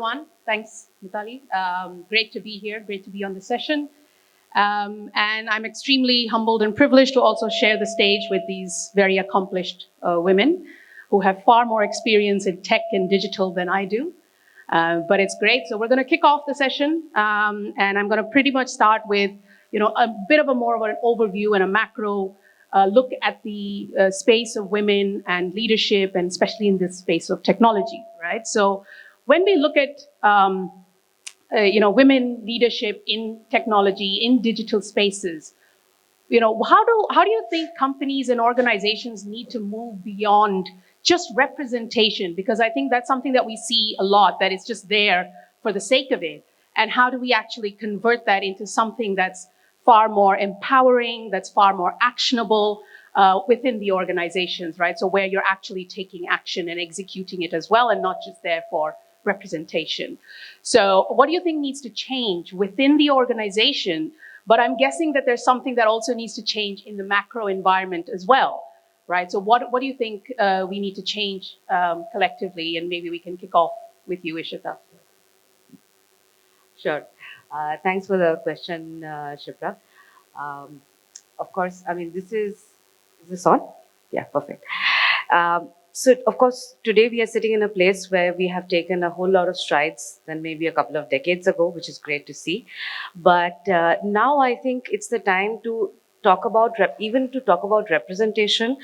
everyone. Thanks, Mitali. Great to be here. Great to be on the session. And I'm extremely humbled and privileged to also share the stage with these very accomplished women who have far more experience in tech and digital than I do. But it's great. So we're going to kick off the session. And I'm going to pretty much start with, a bit of a more of an overview and a macro look at the space of women and leadership, and especially in this space of technology, right? So when we look at, women leadership in technology, in digital spaces, how do you think companies and organizations need to move beyond just representation? Because I think that's something that we see a lot, that it's just there for the sake of it. And how do we actually convert that into something that's far more empowering, that's far more actionable within the organizations, right? So where you're actually taking action and executing it as well, and not just there for representation. So what do you think needs to change within the organization? But I'm guessing that there's something that also needs to change in the macro environment as well, right? So what do you think we need to change collectively? And maybe we can kick off with you, Ishita. Sure. Thanks for the question, Shipra. Of course, I mean, is this on? Yeah, perfect. So, of course, today we are sitting in a place where we have taken a whole lot of strides than maybe a couple of decades ago, which is great to see. But now I think it's the time to talk about, representation,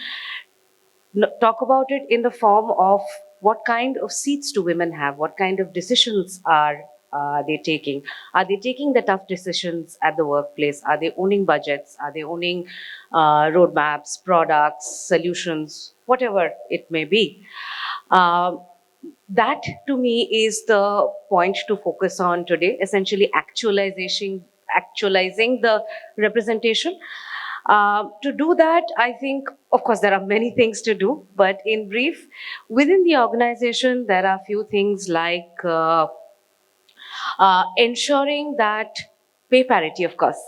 talk about it in the form of what kind of seats do women have, what kind of decisions are they taking? Are they taking the tough decisions at the workplace? Are they owning budgets? Are they owning roadmaps, products, solutions, whatever it may be? That to me is the point to focus on today, essentially actualizing the representation. To do that, I think, of course, there are many things to do, but in brief, within the organization, there are a few things like ensuring that pay parity, of course.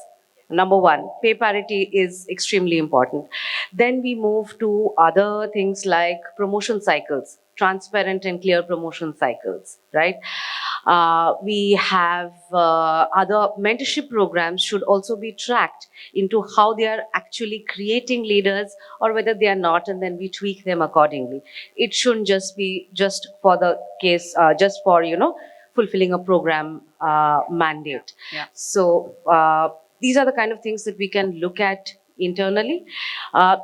Number one, pay parity is extremely important. Then we move to other things like promotion cycles, transparent and clear promotion cycles, right? We have other mentorship programs should also be tracked into how they are actually creating leaders or whether they are not, and then we tweak them accordingly. It shouldn't just be just for the case, just for, fulfilling a program mandate. Yeah. So these are the kind of things that we can look at internally.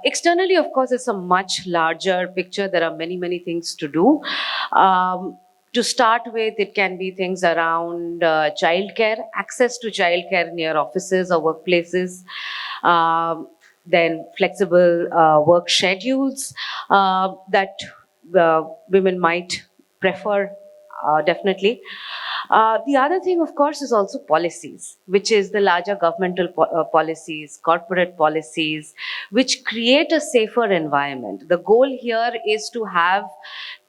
Externally, of course, it's a much larger picture. There are many, many things to do. To start with, it can be things around childcare, access to childcare near offices or workplaces, then flexible work schedules that women might prefer, definitely. The other thing, of course, is also policies, which is the larger governmental policies, corporate policies, which create a safer environment. The goal here is to have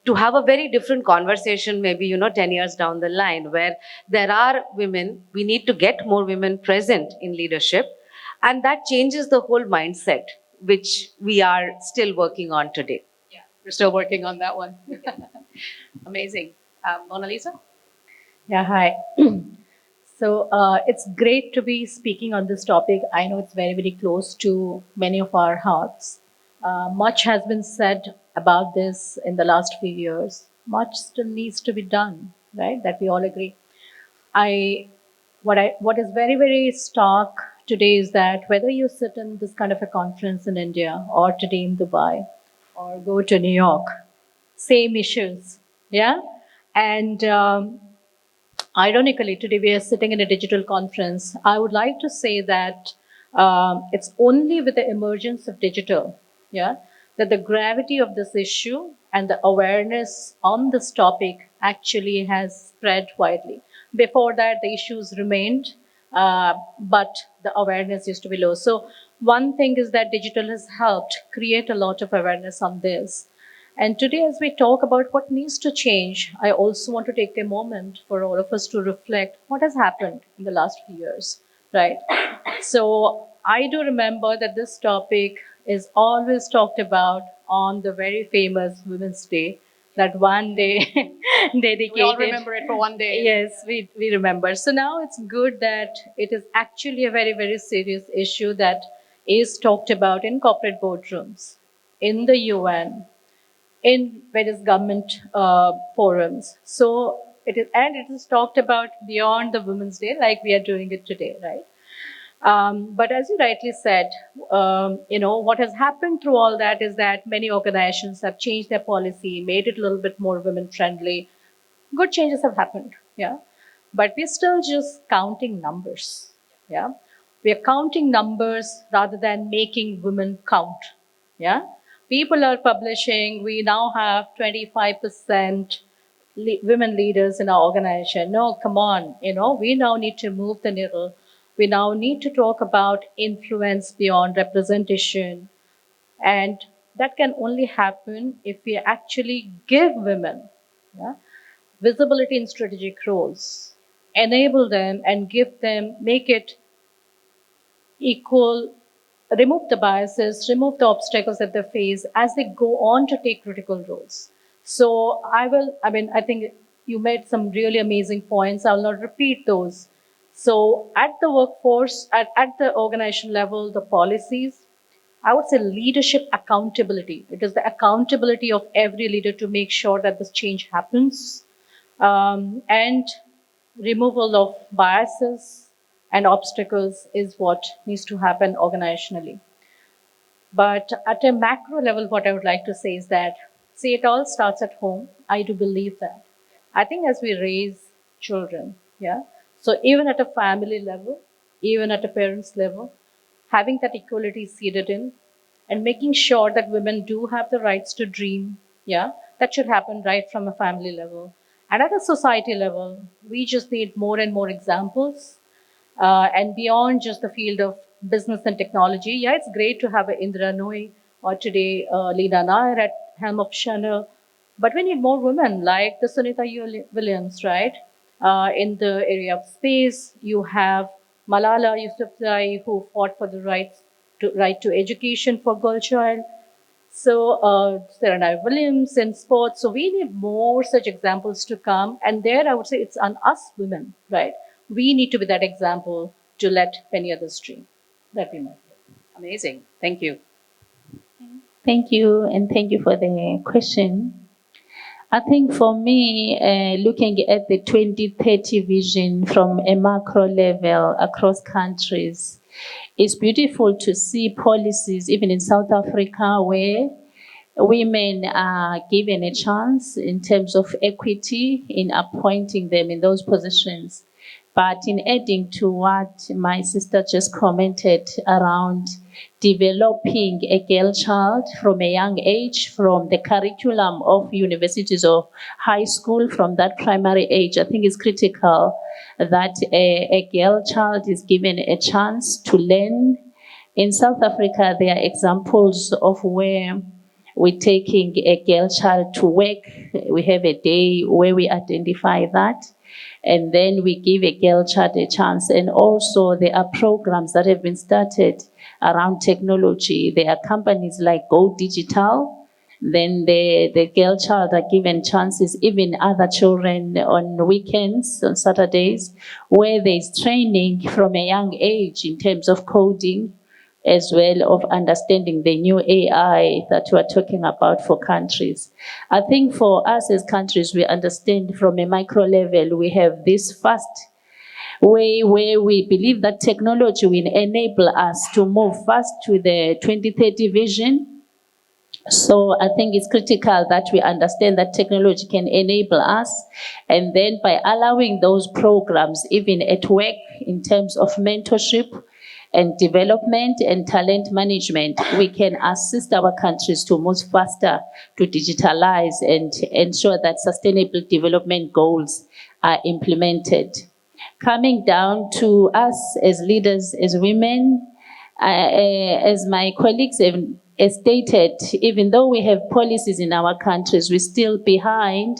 a very different conversation, maybe, 10 years down the line, where there are women, we need to get more women present in leadership. And that changes the whole mindset, which we are still working on today. Yeah, we're still working on that one. Amazing. Monalisa? Yeah, hi. So it's great to be speaking on this topic. I know it's very, very close to many of our hearts. Much has been said about this in the last few years. Much still needs to be done, right? That we all agree. What is very, very stark today is that whether you sit in this kind of a conference in India or today in Dubai or go to New York, same issues, yeah? And ironically, today we are sitting in a digital conference. I would like to say that it's only with the emergence of digital, yeah, that the gravity of this issue and the awareness on this topic actually has spread widely. Before that, the issues remained, but the awareness used to be low. So one thing is that digital has helped create a lot of awareness on this. And today, as we talk about what needs to change, I also want to take a moment for all of us to reflect what has happened in the last few years, right? So I do remember that this topic is always talked about on the very famous Women's Day, that one day dedicated. We all remember it for one day. Yes, we remember. So now it's good that it is actually a very, very serious issue that is talked about in corporate boardrooms, in the UN, in various government forums. So it is talked about beyond the Women's Day, like we are doing it today, right? But as you rightly said, what has happened through all that is that many organizations have changed their policy, made it a little bit more women friendly. Good changes have happened, yeah. But we're still just counting numbers, yeah. We're counting numbers rather than making women count, yeah. People are publishing, we now have 25% women leaders in our organization. No, come on, we now need to move the needle. We now need to talk about influence beyond representation. And that can only happen if we actually give women, yeah, visibility in strategic roles, enable them and give them, make it equal, remove the biases, remove the obstacles that they face as they go on to take critical roles. So I think you made some really amazing points. I'll not repeat those. So at the workforce, at the organization level, the policies, I would say leadership accountability. It is the accountability of every leader to make sure that this change happens. And removal of biases and obstacles is what needs to happen organizationally. But at a macro level, what I would like to say is that, see, it all starts at home. I do believe that. I think as we raise children, yeah, so even at a family level, even at a parent's level, having that equality seeded in and making sure that women do have the rights to dream, yeah, that should happen right from a family level. And at a society level, we just need more and more examples. And beyond just the field of business and technology, yeah, it's great to have Indra Nooyi or today Leena Nair at helm of Chanel. But we need more women like the Sunita Williams, right? In the area of space, you have Malala Yousafzai, who fought for the right to education for girl child. So Serena Williams in sports. So we need more such examples to come. And there I would say it's on us women, right? We need to be that example to let many others dream. That we might. Amazing. Thank you. Thank you, and thank you for the question. I think for me, looking at the 2030 vision from a macro level across countries, it's beautiful to see policies, even in South Africa, where women are given a chance in terms of equity in appointing them in those positions. But in adding to what my sister just commented around developing a girl child from a young age, from the curriculum of universities or high school, from that primary age, I think it's critical that a girl child is given a chance to learn. In South Africa, there are examples of where we're taking a girl child to work. We have a day where we identify that. And then we give a girl child a chance. And also there are programs that have been started around technology. There are companies like Go Digital. Then the girl child are given chances, even other children on weekends, on Saturdays, where there's training from a young age in terms of coding, as well of understanding the new AI that we're talking about for countries. I think for us as countries, we understand from a micro level, we have this fast way where we believe that technology will enable us to move fast to the 2030 vision. So I think it's critical that we understand that technology can enable us, and then by allowing those programs, even at work, in terms of mentorship and development and talent management, we can assist our countries to move faster, to digitalize and ensure that sustainable development goals are implemented. Coming down to us as leaders, as women, as my colleagues have stated, even though we have policies in our countries, we're still behind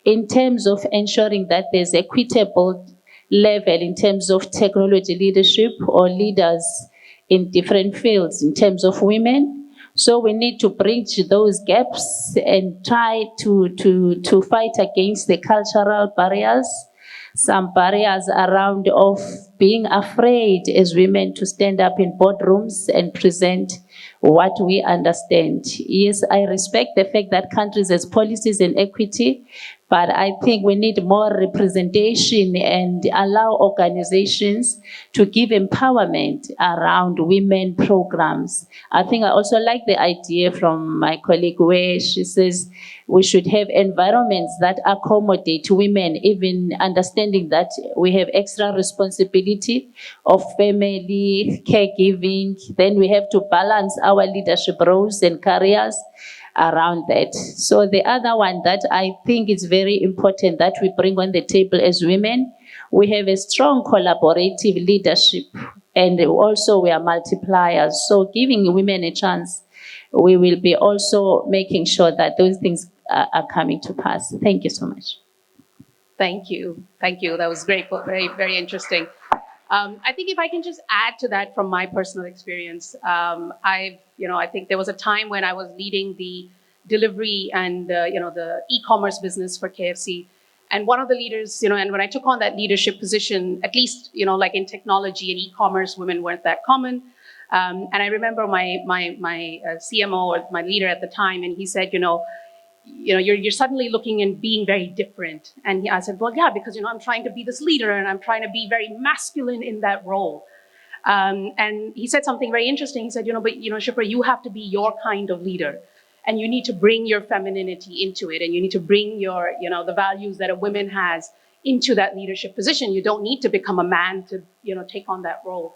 in terms of ensuring that there's equitable level in terms of technology leadership or leaders in different fields in terms of women. So we need to bridge those gaps and try to fight against the cultural barriers, some barriers around of being afraid as women to stand up in boardrooms and present what we understand. Yes, I respect the fact that countries has policies and equity, but I think we need more representation and allow organizations to give empowerment around women programs. I think I also like the idea from my colleague where she says we should have environments that accommodate women, even understanding that we have extra responsibility of family, caregiving. Then we have to balance our leadership roles and careers around that. So the other one that I think is very important that we bring on the table as women, we have a strong collaborative leadership, and also we are multipliers. So giving women a chance, we will be also making sure that those things are coming to pass. Thank you so much. Thank you. Thank you. That was great. Very, very interesting. I think if I can just add to that from my personal experience, I think there was a time when I was leading the delivery and, the e-commerce business for KFC. And one of the leaders, and when I took on that leadership position, at least, like in technology and e-commerce, women weren't that common. And I remember my CMO or my leader at the time, and he said, you're suddenly looking and being very different. And I said, well, yeah, because, I'm trying to be this leader and I'm trying to be very masculine in that role. And he said something very interesting. He said, Shipra, you have to be your kind of leader. And you need to bring your femininity into it. And you need to bring your, the values that a woman has into that leadership position. You don't need to become a man to, take on that role.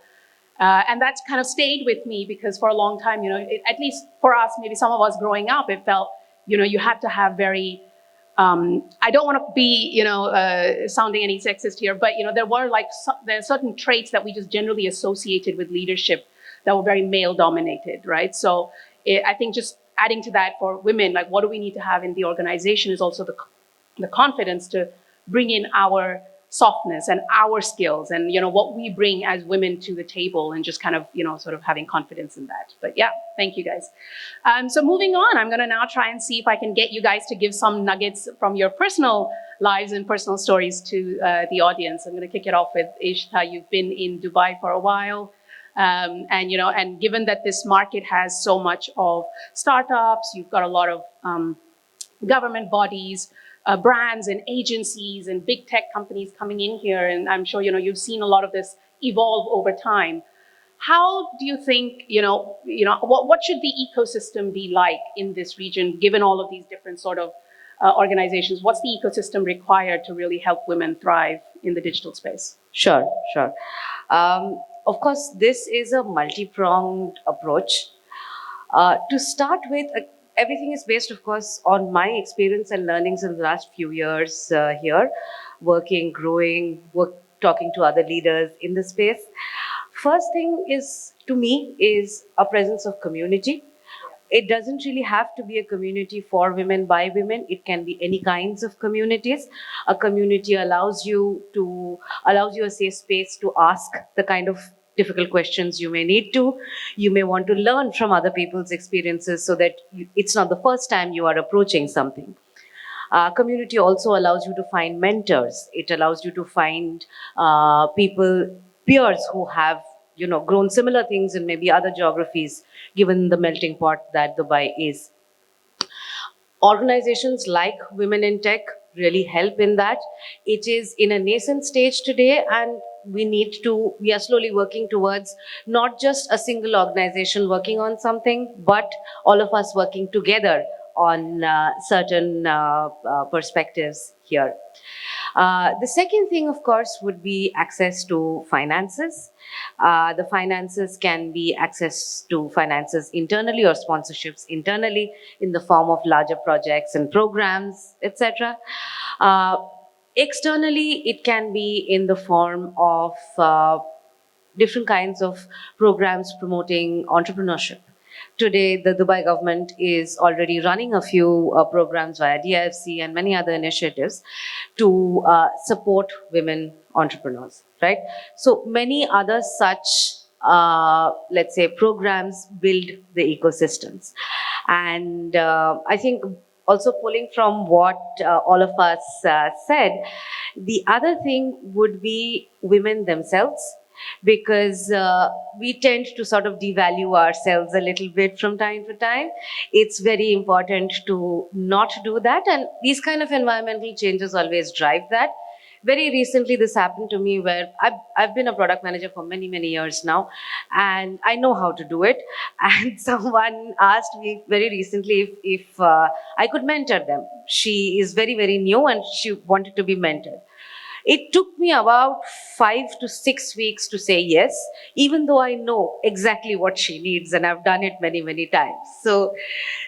And that's kind of stayed with me because for a long time, at least for us, maybe some of us growing up, it felt, you had to have very, I don't want to be, sounding any sexist here, but, there are certain traits that we just generally associated with leadership that were very male dominated, right? So I think just adding to that for women, like what do we need to have in the organization is also the confidence to bring in our softness and our skills and, what we bring as women to the table and just kind of, sort of having confidence in that. But yeah, thank you guys. So moving on, I'm going to now try and see if I can get you guys to give some nuggets from your personal lives and personal stories to the audience. I'm going to kick it off with Ishita. You've been in Dubai for a while. And given that this market has so much of startups, you've got a lot of government bodies, brands and agencies and big tech companies coming in here. And I'm sure, you've seen a lot of this evolve over time. How do you think, what should the ecosystem be like in this region, given all of these different sort of organizations? What's the ecosystem required to really help women thrive in the digital space? Sure. Of course, this is a multi-pronged approach. To start with, everything is based, of course, on my experience and learnings in the last few years here, working, growing, talking to other leaders in the space. First thing is, to me, is a presence of community. It doesn't really have to be a community for women, by women. It can be any kinds of communities. A community allows you a safe space to ask the kind of difficult questions you may need to. You may want to learn from other people's experiences so that it's not the first time you are approaching something. Community also allows you to find mentors. It allows you to find peers who have grown similar things in maybe other geographies, given the melting pot that Dubai is. Organizations like Women in Tech really help in that. It is in a nascent stage today, and we are slowly working towards not just a single organization working on something, but all of us working together on certain perspectives here. The second thing, of course, would be access to finances. The finances can be access to finances internally or sponsorships internally in the form of larger projects and programs, etc. Externally, it can be in the form of different kinds of programs promoting entrepreneurship. Today, the Dubai government is already running a few programs via DIFC and many other initiatives to support women entrepreneurs, right? So many other such let's say, programs build the ecosystems. And I think also pulling from what all of us said, the other thing would be women themselves, because we tend to sort of devalue ourselves a little bit from time to time. It's very important to not do that, and these kind of environmental changes always drive that. Very recently, this happened to me where I've been a product manager for many, many years now, and I know how to do it. And someone asked me very recently if I could mentor them. She is very, very new and she wanted to be mentored. It took me about 5 to 6 weeks to say yes, even though I know exactly what she needs and I've done it many, many times. So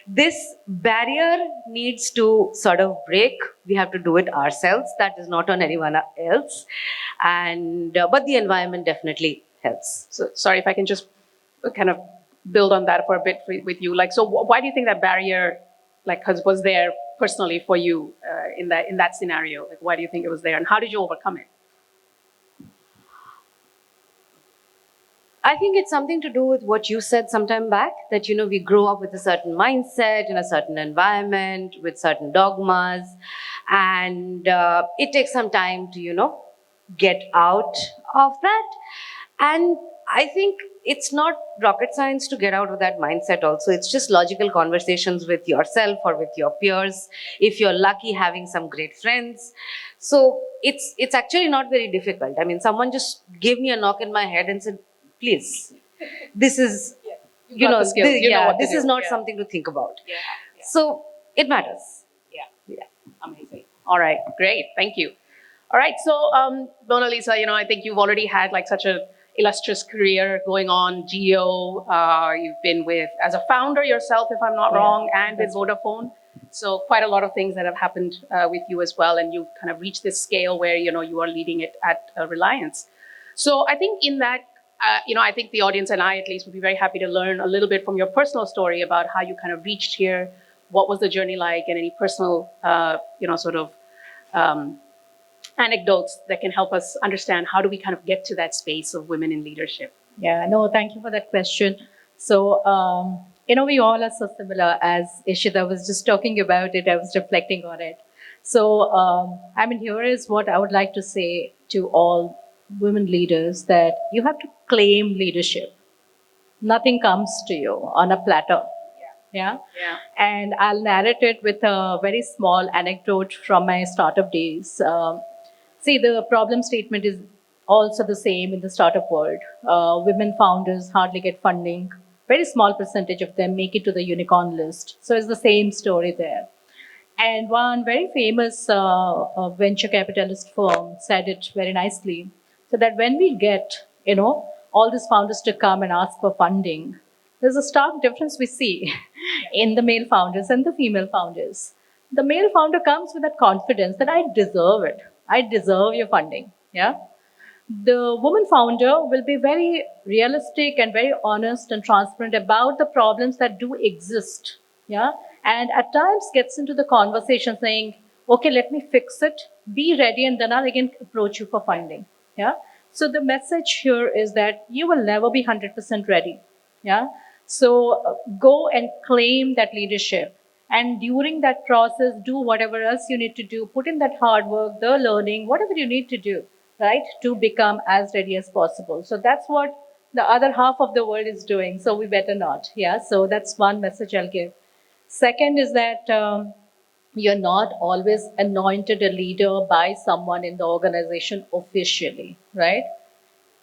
this barrier needs to sort of break. We have to do it ourselves. That is not on anyone else. And but the environment definitely helps. So sorry if I can just kind of build on that for a bit with you. Like, so why do you think that barrier, like, was there personally for you in that scenario? Like, why do you think it was there, and how did you overcome it? I think it's something to do with what you said some time back, that, you know, we grow up with a certain mindset in a certain environment with certain dogmas, and it takes some time to, you know, get out of that. And I think it's not rocket science to get out of that mindset also. It's just logical conversations with yourself or with your peers. If you're lucky, having some great friends. So it's actually not very difficult. I mean, someone just gave me a knock in my head and said, please, this is, you know, this is not something to think about. So it matters. Yeah. Amazing. All right, great. Thank you. All right, so Monalisa, you know, I think you've already had like such an illustrious career going on, Geo. You've been as a founder yourself, if I'm not wrong, and with Vodafone. So quite a lot of things that have happened with you as well, and you've kind of reached this scale where, you know, you are leading it at Reliance. So I think in that, you know, I think the audience and I at least would be very happy to learn a little bit from your personal story about how you kind of reached here, what was the journey like, and any personal, you know, sort of anecdotes that can help us understand how do we kind of get to that space of women in leadership. Yeah, no, thank you for that question. So, you know, we all are so similar. As Ishita was just talking about it, I was reflecting on it. So, I mean, here is what I would like to say to all women leaders, that you have to claim leadership. Nothing comes to you on a platter. Yeah. And I'll narrate it with a very small anecdote from my startup days. See, the problem statement is also the same in the startup world. Women founders hardly get funding. Very small percentage of them make it to the unicorn list. So it's the same story there. And one very famous venture capitalist firm said it very nicely. So that when we get, you know, all these founders to come and ask for funding, there's a stark difference we see in the male founders and the female founders. The male founder comes with that confidence that I deserve it. I deserve your funding. Yeah. The woman founder will be very realistic and very honest and transparent about the problems that do exist. Yeah. And at times gets into the conversation saying, okay, let me fix it, be ready, and then I'll again approach you for funding. Yeah. So the message here is that you will never be 100% ready. Yeah. So go and claim that leadership. And during that process, do whatever else you need to do, put in that hard work, the learning, whatever you need to do, right, to become as ready as possible. So that's what the other half of the world is doing. So we better not. Yeah. So that's one message I'll give. Second is that you're not always anointed a leader by someone in the organization officially, right?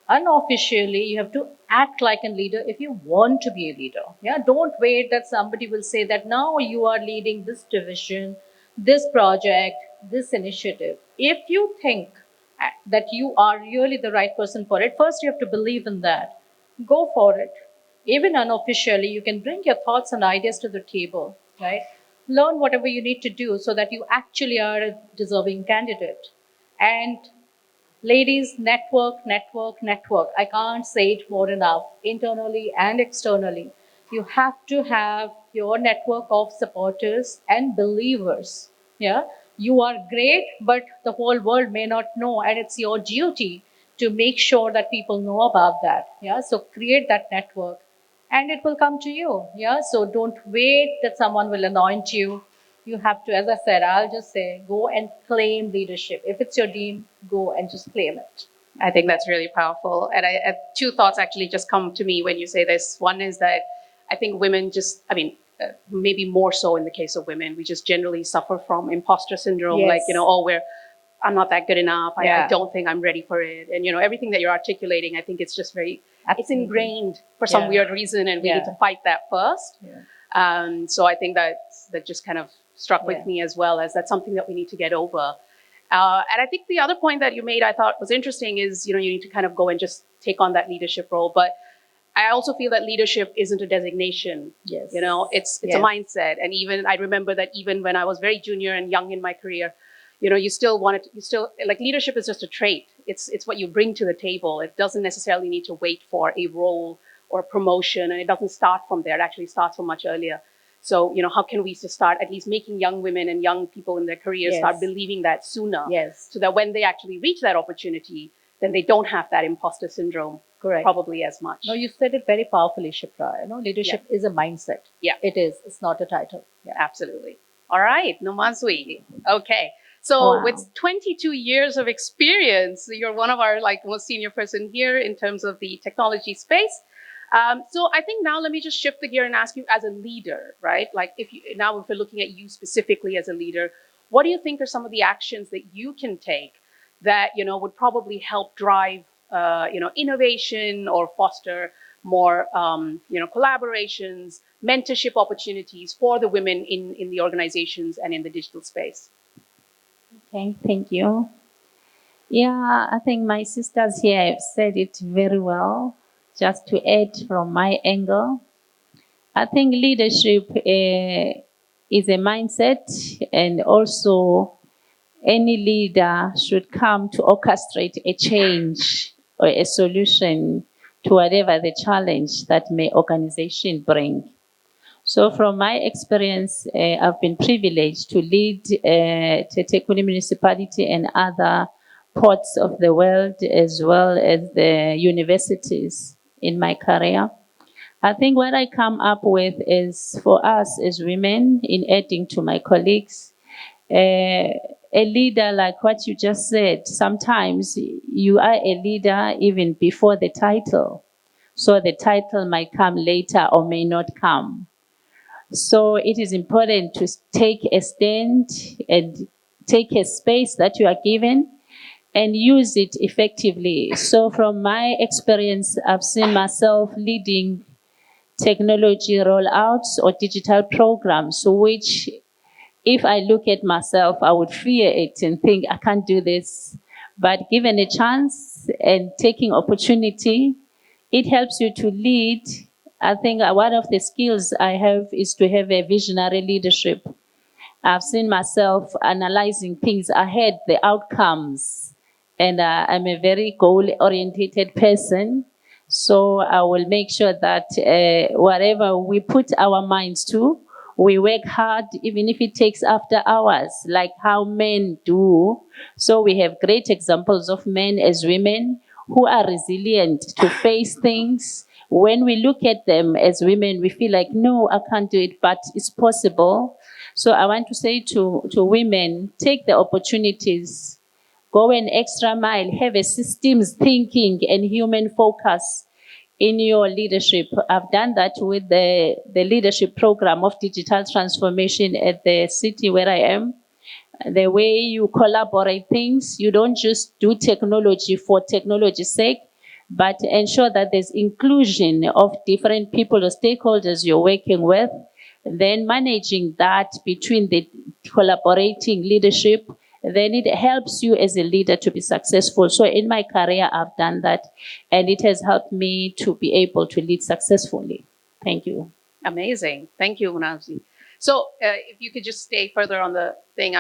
Unofficially, you have to act like a leader if you want to be a leader. Yeah, don't wait that somebody will say that now you are leading this division, this project, this initiative. If you think that you are really the right person for it, first you have to believe in that. Go for it. Even unofficially, you can bring your thoughts and ideas to the table, right? Learn whatever you need to do so that you actually are a deserving candidate. And ladies, network, network, network. I can't say it more enough, internally and externally. You have to have your network of supporters and believers. Yeah, you are great, but the whole world may not know, and it's your duty to make sure that people know about that. Yeah, so create that network and it will come to you. Yeah, so don't wait that someone will anoint you. You have to, as I said, I'll just say, go and claim leadership. If it's your dream, go and just claim it. I think that's really powerful. And two thoughts actually just come to me when you say this. One is that I think women just, maybe more so in the case of women, we just generally suffer from imposter syndrome. Yes. Like, I'm not that good enough. Yeah. I don't think I'm ready for it. And, everything that you're articulating, I think it's just very, it's ingrained for some weird reason. And we need to fight that first. Yeah. So I think that just kind of struck with me as well, as that's something that we need to get over. And I think the other point that you made, I thought was interesting is, you need to kind of go and just take on that leadership role. But I also feel that leadership isn't a designation. Yes. It's a mindset. And even, I remember that even when I was very junior and young in my career, like leadership is just a trait. It's what you bring to the table. It doesn't necessarily need to wait for a role or a promotion. And it doesn't start from there. It actually starts from much earlier. So, how can we just start at least making young women and young people in their careers start believing that sooner? Yes. So that when they actually reach that opportunity, then they don't have that imposter syndrome. Correct. Probably as much. No, you said it very powerfully, Shipra. Leadership is a mindset. Yeah. It is. It's not a title. Yeah. Absolutely. All right, Nomazwi. Okay. So with 22 years of experience, you're one of our most senior person here in terms of the technology space. So I think now let me just shift the gear and ask you as a leader, right? Like if we're looking at you specifically as a leader, what do you think are some of the actions that you can take that, would probably help drive, innovation or foster more, collaborations, mentorship opportunities for the women in the organizations and in the digital space? Okay, thank you. Yeah, I think my sisters here have said it very well. Just to add from my angle, I think leadership is a mindset, and also any leader should come to orchestrate a change or a solution to whatever the challenge that may organization bring. So from my experience, I've been privileged to lead eThekwini Municipality and other ports of the world, as well as the universities in my career. I think what I come up with is, for us as women, in adding to my colleagues, a leader, like what you just said, sometimes you are a leader even before the title. So the title might come later or may not come. So it is important to take a stand and take a space that you are given and use it effectively. So from my experience, I've seen myself leading technology rollouts or digital programs, which if I look at myself, I would fear it and think I can't do this. But given a chance and taking opportunity, it helps you to lead. I think one of the skills I have is to have a visionary leadership. I've seen myself analyzing things ahead, the outcomes, and I'm a very goal-oriented person. So I will make sure that whatever we put our minds to, we work hard, even if it takes after hours, like how men do. So we have great examples of men as women who are resilient to face things. When we look at them as women, we feel like, no, I can't do it, but it's possible. So I want to say to women, take the opportunities, go an extra mile, have a systems thinking and human focus in your leadership. I've done that with the leadership program of digital transformation at the city where I am. The way you collaborate things, you don't just do technology for technology's sake, but ensure that there's inclusion of different people or stakeholders you're working with, then managing that between the collaborating leadership, then it helps you as a leader to be successful. So in my career, I've done that, and it has helped me to be able to lead successfully. Thank you. Amazing. Thank you, Monalisa. So if you could just stay further on the thing,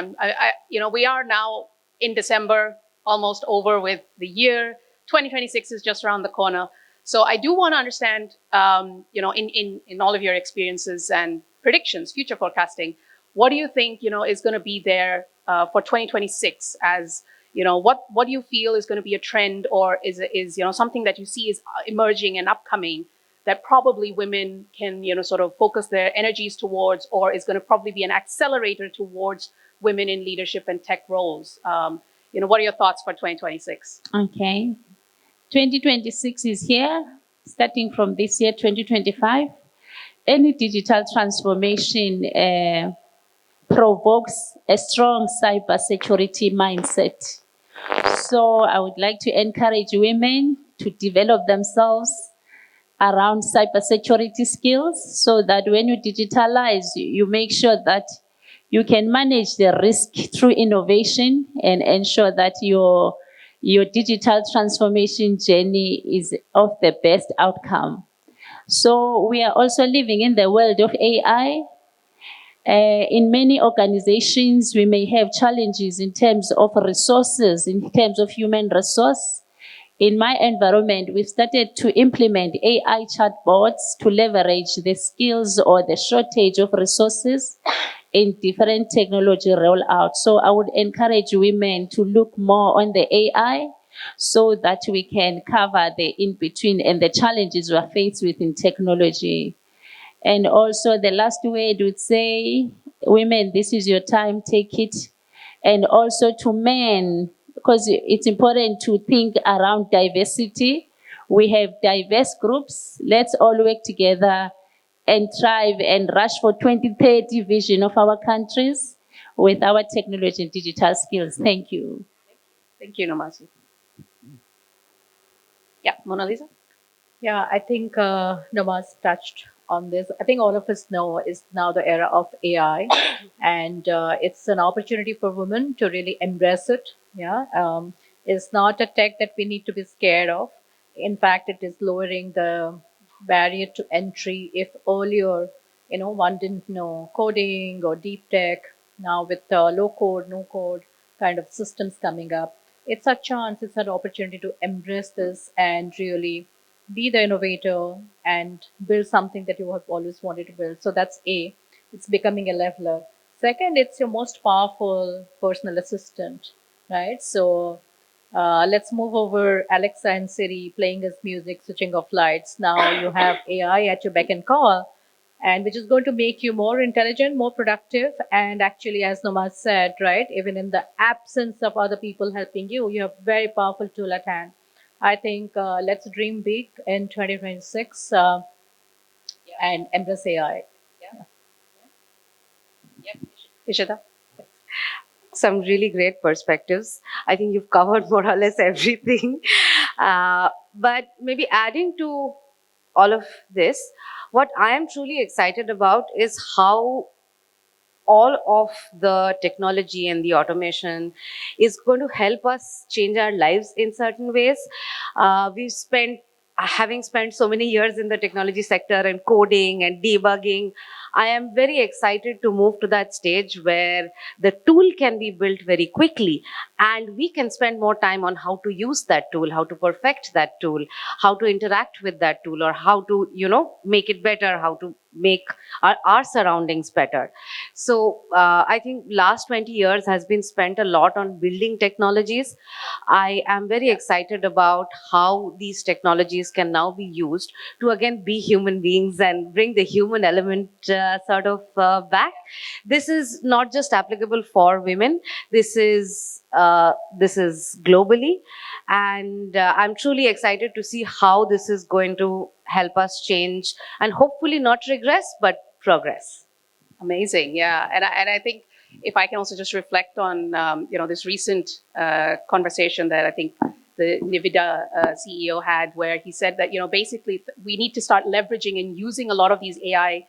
we are now in December, almost over with the year. 2026 is just around the corner. So I do want to understand, in all of your experiences and predictions, future forecasting, what do you think, is going to be there for 2026 as, what do you feel is going to be a trend, or is something that you see is emerging and upcoming that probably women can, sort of focus their energies towards, or is going to probably be an accelerator towards women in leadership and tech roles? What are your thoughts for 2026? Okay. 2026 is here, starting from this year, 2025. Any digital transformation provokes a strong cybersecurity mindset. So I would like to encourage women to develop themselves around cybersecurity skills so that when you digitalize, you make sure that you can manage the risk through innovation and ensure that your digital transformation journey is of the best outcome. So we are also living in the world of AI. In many organizations, we may have challenges in terms of resources, in terms of human resource. In my environment, we've started to implement AI chatbots to leverage the skills or the shortage of resources in different technology rollouts. So I would encourage women to look more on the AI so that we can cover the in-between and the challenges we are faced with in technology. And also the last word would say, women, this is your time, take it. And also to men, because it's important to think around diversity. We have diverse groups. Let's all work together and thrive and rush for 2030 vision of our countries with our technology and digital skills. Thank you. Thank you, Nomazwi. Yeah, Monalisa? Yeah, I think Namaz touched on this. I think all of us know it's now the era of AI, and it's an opportunity for women to really embrace it. Yeah, it's not a tech that we need to be scared of. In fact, it is lowering the barrier to entry. If earlier, one didn't know coding or deep tech, now with low code, no code kind of systems coming up, it's a chance, it's an opportunity to embrace this and really be the innovator and build something that you have always wanted to build. So that's A, it's becoming a leveler. Second, it's your most powerful personal assistant, right? So let's move over Alexa and Siri playing us music, switching off lights. Now you have AI at your beck and call, and which is going to make you more intelligent, more productive. And actually, as Nomad said, right, even in the absence of other people helping you, you have very powerful tool at hand. I think let's dream big in 2026 and embrace AI. Ishita? Some really great perspectives. I think you've covered more or less everything. But maybe adding to all of this, what I am truly excited about is how all of the technology and the automation is going to help us change our lives in certain ways. Having spent so many years in the technology sector and coding and debugging, I am very excited to move to that stage where the tool can be built very quickly and we can spend more time on how to use that tool, how to perfect that tool, how to interact with that tool, or how to, make it better, how to make our surroundings better. So I think last 20 years has been spent a lot on building technologies. I am very excited about how these technologies can now be used to again be human beings and bring the human element back. This is not just applicable for women. This is globally, and I'm truly excited to see how this is going to help us change and hopefully not regress but progress. Amazing, yeah. And I think if I can also just reflect on this recent conversation that I think the NVIDIA CEO had, where he said that basically we need to start leveraging and using a lot of these AI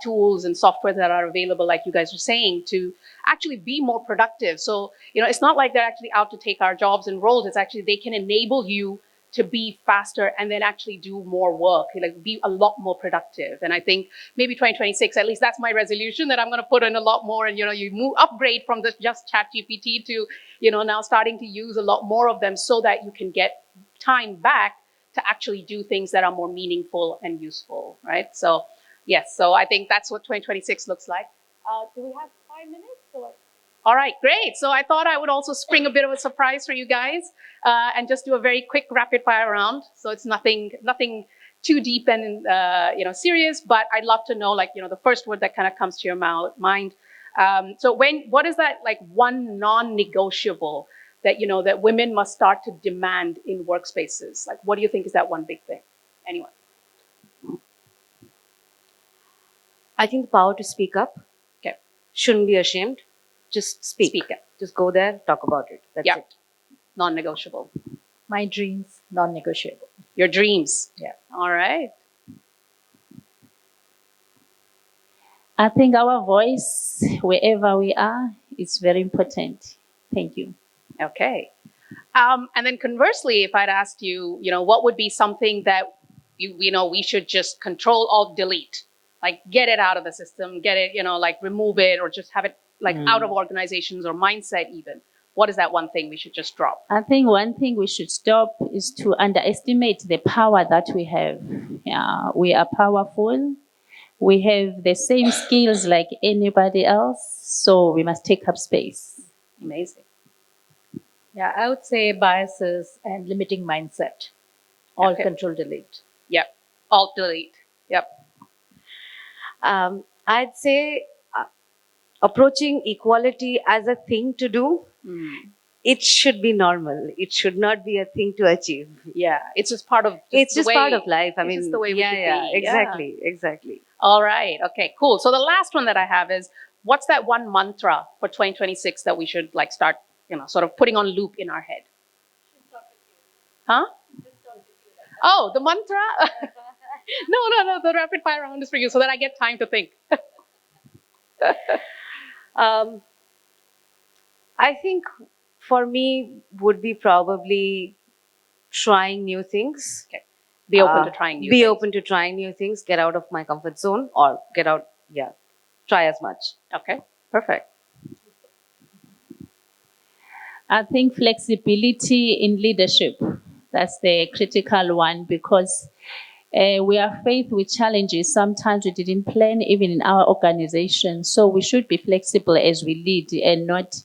tools and software that are available, like you guys were saying, to actually be more productive. So it's not like they're actually out to take our jobs and roles. It's actually they can enable you to be faster and then actually do more work, like be a lot more productive. And I think maybe 2026, at least that's my resolution, that I'm going to put in a lot more. And you upgrade from just ChatGPT to now starting to use a lot more of them so that you can get time back to actually do things that are more meaningful and useful, right? So yes, so I think that's what 2026 looks like. Do we have 5 minutes or? All right, great. So I thought I would also spring a bit of a surprise for you guys and just do a very quick rapid fire round. So it's nothing too deep and serious, but I'd love to know the first word that kind of comes to your mind. So what is that like one non-negotiable that that women must start to demand in workspaces? Like, what do you think is that one big thing? Anyone? I think the power to speak up. Okay. Shouldn't be ashamed. Just speak. Speak up. Just go there, talk about it. That's Yeah. it. Non-negotiable. My dreams, non-negotiable. Your dreams. Yeah. All right. I think our voice, wherever we are, is very important. Thank you. Okay. And then conversely, if I'd asked you, what would be something that we should just control alt delete, like get it out of the system, get it, like remove it, or just have it like out of organizations or mindset even. What is that one thing we should just drop? I think one thing we should stop is to underestimate the power that we have. Yeah, we are powerful. We have the same skills like anybody else, so we must take up space. Amazing. Yeah, I would say biases and limiting mindset. All Okay. control delete. Yep. Alt delete. Yep. I'd say approaching equality as a thing to do. It should be normal. It should not be a thing to achieve. Yeah. It's just part of. It's just part of life. I it's mean, just the way we should be. exactly. All right. Okay, cool. So the last one that I have is, what's that one mantra for 2026 that we should like start, sort of putting on loop in our head? Huh? Oh, the mantra? No. The rapid fire round is for you so that I get time to think. I think for me would be probably trying new things. Okay. Be open to trying new things. Be open to trying new things. Get out of my comfort zone or get out. Yeah. Try as much. Okay. Perfect. I think flexibility in leadership, that's the critical one, because we are faced with challenges sometimes we didn't plan even in our organization. So we should be flexible as we lead and not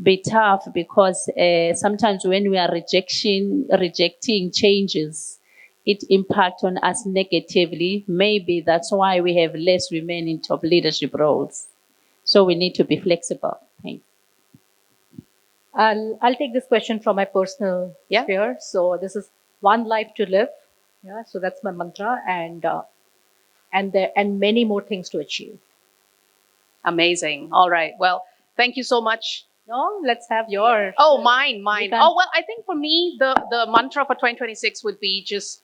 be tough, because sometimes when we are rejecting changes, it impacts on us negatively. Maybe that's why we have less women in top leadership roles. So we need to be flexible. Thanks. I'll take this question from my personal sphere. So this is one life to live. Yeah. So that's my mantra, and many more things to achieve. Amazing. All right. Well, thank you so much. No, let's have yours. Oh, mine. Oh, well, I think for me, the mantra for 2026 would be just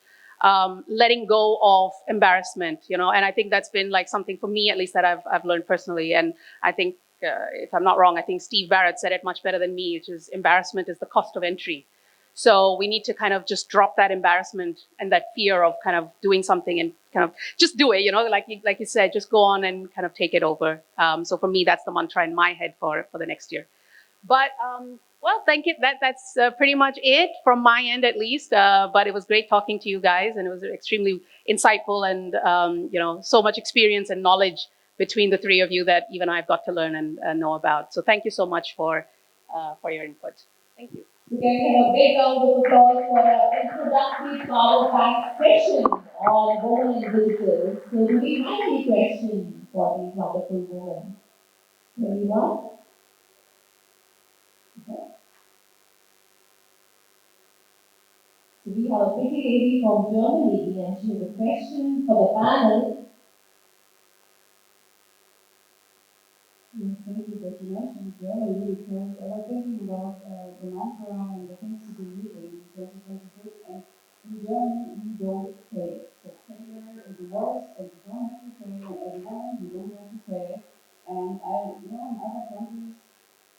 letting go of embarrassment, and I think that's been like something for me, at least, that I've learned personally. And I think, if I'm not wrong, I think Steve Barrett said it much better than me, which is embarrassment is the cost of entry. So we need to kind of just drop that embarrassment and that fear of kind of doing something and kind of just do it, like you said, just go on and kind of take it over. So for me, that's the mantra in my head for the next year. But well, thank you. That's pretty much it from my end, at least. But it was great talking to you guys, and it was extremely insightful, and so much experience and knowledge between the three of you that even I've got to learn and know about. So thank you so much for your input. Thank you. We can have a big round of applause for our introductory power pack session on women and visitors. So do we have any questions for these wonderful women? Anyone? Okay. So we have a pretty lady from Germany, and she has a question for the panel. Yes, thank you very much. In Germany, because I was thinking about the mantra and the things to be using in 2026, and in Germany, we don't pay. So failure is the worst, and you don't have to pay, and everyone, you don't have to pay. And I know in other countries,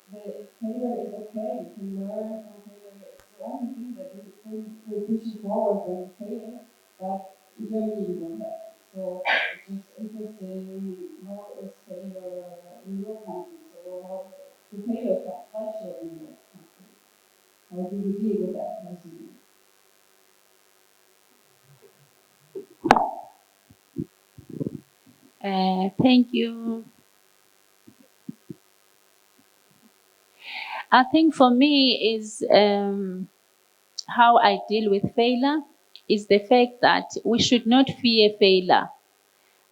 the failure is okay. You can learn from failure. It's the only thing that will push you forward when you fail, but in Germany, we don't have. So it's just interesting, how is failure in your country? So how is the failure culture in your country? How do you deal with that personally? Thank you. I think for me is how I deal with failure is the fact that we should not fear failure.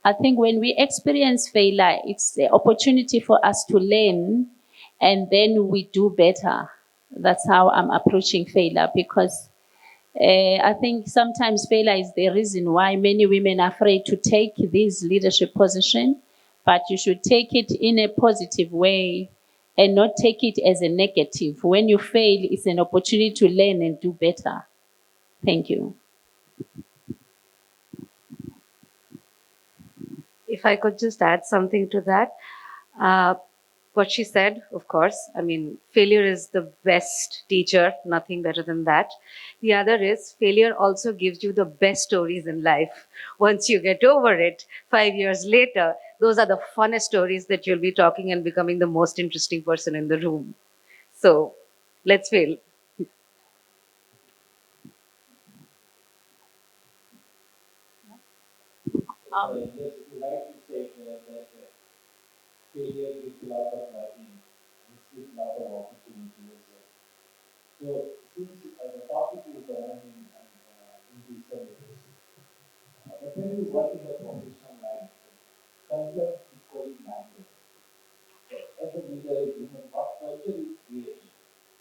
I think when we experience failure, it's the opportunity for us to learn and then we do better. That's how I'm approaching failure because I think sometimes failure is the reason why many women are afraid to take this leadership position, but you should take it in a positive way and not take it as a negative. When you fail, it's an opportunity to learn and do better. Thank you. If I could just add something to that, uh, what she said, of course, I mean, failure is the best teacher, nothing better than that. The other is failure also gives you the best stories in life. Once you get over it, 5 years later, those are the funnest stories that you'll be talking and becoming the most interesting person in the room. So let's fail. Yes, you rightly said that failure gives a lot of learning, and gives a lot of opportunity as well. So, since the topic is learning and in these services, but when you work in the professional line, culture equally matters. So, as a leader, what culture is created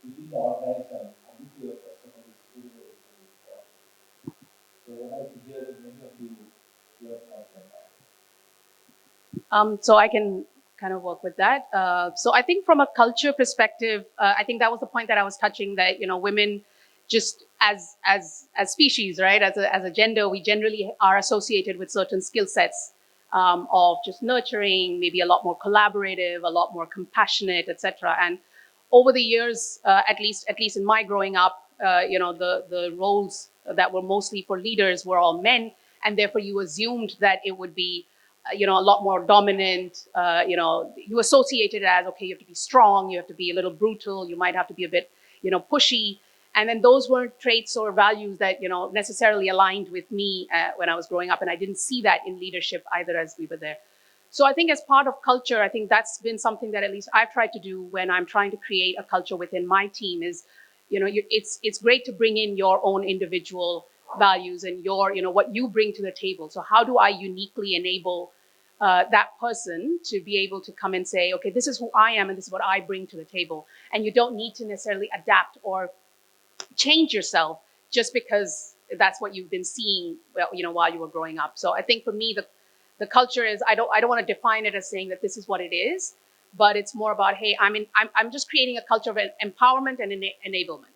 within the organization and with your customer is very, very, very important. So, when I hear many of you, your thoughts on that. So I can kind of work with that. So I think from a culture perspective, I think that was the point that I was touching, that women just as species, right, as a gender, we generally are associated with certain skill sets of just nurturing, maybe a lot more collaborative, a lot more compassionate, etc. And over the years, at least in my growing up, the roles that were mostly for leaders were all men, and therefore you assumed that it would be a lot more dominant. You associated it as, okay, you have to be strong, you have to be a little brutal, you might have to be a bit, pushy. And then those weren't traits or values that, necessarily aligned with me when I was growing up. And I didn't see that in leadership either as we were there. So I think as part of culture, I think that's been something that at least I've tried to do when I'm trying to create a culture within my team is, it's great to bring in your own individual values and what you bring to the table. So how do I uniquely enable that person to be able to come and say, okay, this is who I am and this is what I bring to the table. And you don't need to necessarily adapt or change yourself just because that's what you've been seeing, while you were growing up. So I think for me, the culture is, I don't want to define it as saying that this is what it is, but it's more about, hey, I'm just creating a culture of empowerment and enablement.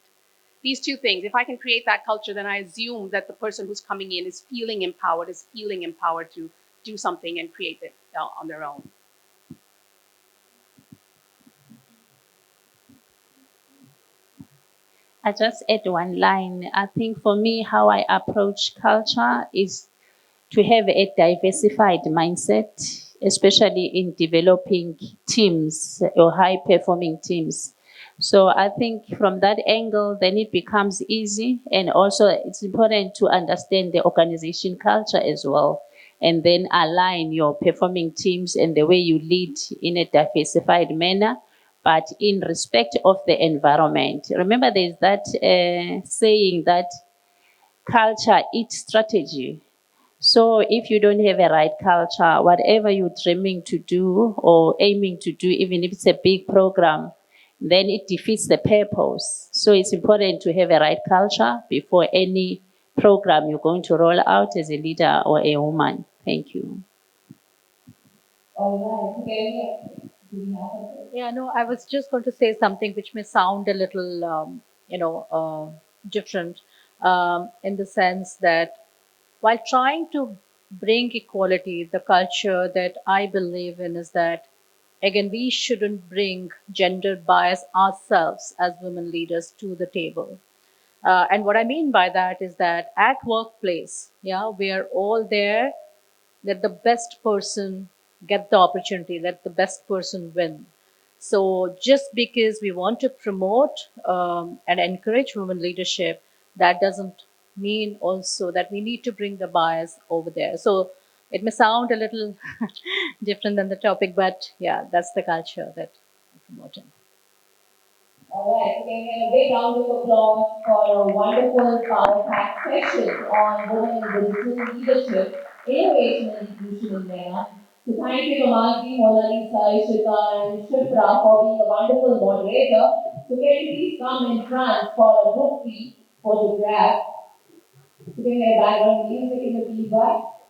These two things, if I can create that culture, then I assume that the person who's coming in is feeling empowered to do something and create it on their own. I just add one line. I think for me, how I approach culture is to have a diversified mindset, especially in developing teams or high performing teams. So I think from that angle, then it becomes easy. And also it's important to understand the organization culture as well, and then align your performing teams and the way you lead in a diversified manner, but in respect of the environment. Remember, there's that saying that culture eats strategy. So if you don't have a right culture, whatever you're dreaming to do or aiming to do, even if it's a big program, then it defeats the purpose. So it's important to have a right culture before any program you're going to roll out as a leader or a woman. Thank you. All right. Okay. Do we have something? Yeah, no, I was just going to say something which may sound a little, different, in the sense that while trying to bring equality, the culture that I believe in is that, again, we shouldn't bring gender bias ourselves as women leaders to the table. And what I mean by that is that at workplace, yeah, we are all there. Let the best person get the opportunity. Let the best person win. So just because we want to promote and encourage women leadership, that doesn't mean also that we need to bring the bias over there. So it may sound a little different than the topic, but yeah, that's the culture that I'm promoting. All right, so can we have a big round of applause for a wonderful power pack session on women in digital leadership, innovation and inclusion in MENA. So thank you Nomazwi, Monalisa, Ishita and Shipra for being a wonderful moderator. So can you please come in front for a group photograph? So can we have background music in the feedback?